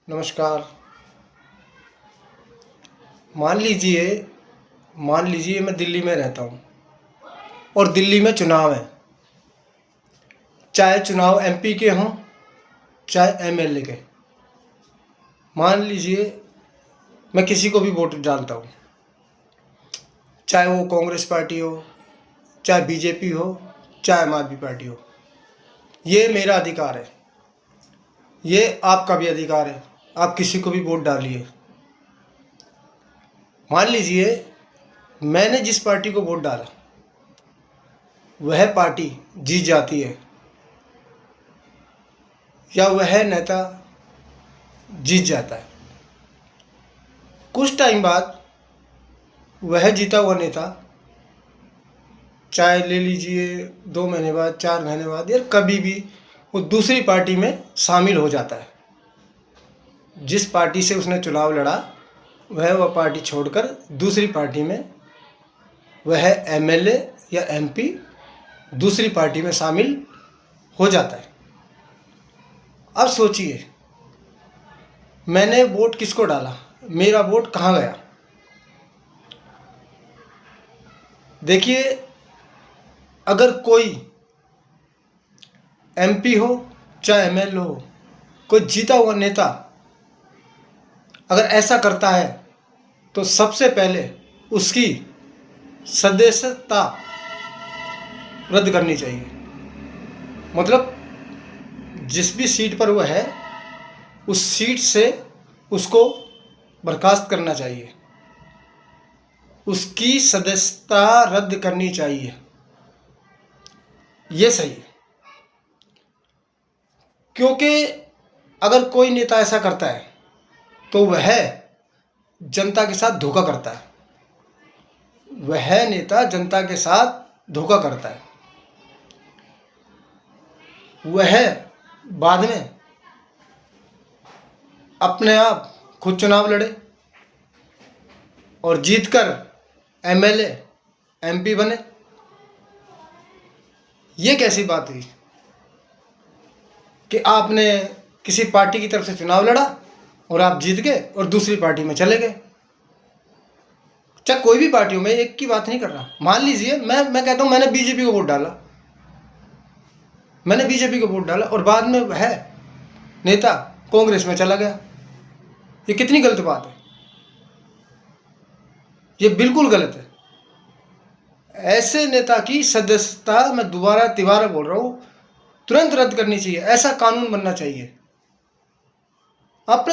नमस्कार। मान लीजिए मैं दिल्ली में रहता हूँ और दिल्ली में चुनाव है, चाहे चुनाव एमपी के हों चाहे एमएलए के। मान लीजिए मैं किसी को भी वोट डालता हूँ, चाहे वो कांग्रेस पार्टी हो, चाहे बीजेपी हो, चाहे आम आदमी पार्टी हो। ये मेरा अधिकार है, ये आपका भी अधिकार है, आप किसी को भी वोट डालिए। मान लीजिए मैंने जिस पार्टी को वोट डाला वह पार्टी जीत जाती है या वह नेता जीत जाता है। कुछ टाइम बाद वह जीता हुआ नेता, चाहे ले लीजिए 2 महीने बाद, 4 महीने बाद या कभी भी, वो दूसरी पार्टी में शामिल हो जाता है। जिस पार्टी से उसने चुनाव लड़ा वह पार्टी छोड़कर दूसरी पार्टी में, वह एमएलए या एमपी दूसरी पार्टी में शामिल हो जाता है। अब सोचिए मैंने वोट किसको डाला, मेरा वोट कहाँ गया। देखिए, अगर कोई एमपी हो चाहे एमएलए हो, कोई जीता हुआ नेता अगर ऐसा करता है तो सबसे पहले उसकी सदस्यता रद्द करनी चाहिए। मतलब जिस भी सीट पर वह है उस सीट से उसको बर्खास्त करना चाहिए, उसकी सदस्यता रद्द करनी चाहिए। ये सही है, क्योंकि अगर कोई नेता ऐसा करता है तो वह जनता के साथ धोखा करता है, वह नेता जनता के साथ धोखा करता है। वह बाद में अपने आप खुद चुनाव लड़े और जीतकर एमएलए एमपी बने। ये कैसी बात हुई कि आपने किसी पार्टी की तरफ से चुनाव लड़ा और आप जीत गए और दूसरी पार्टी में चले गए। चाहे कोई भी पार्टी हो, मैं एक की बात नहीं कर रहा। मान लीजिए मैं कहता हूँ मैंने बीजेपी को वोट डाला और बाद में वह नेता कांग्रेस में चला गया। ये कितनी गलत बात है, ये बिल्कुल गलत है। ऐसे नेता की सदस्यता, मैं दोबारा तिबारा बोल रहा हूँ, तुरंत रद्द करनी चाहिए। ऐसा कानून बनना चाहिए। अपने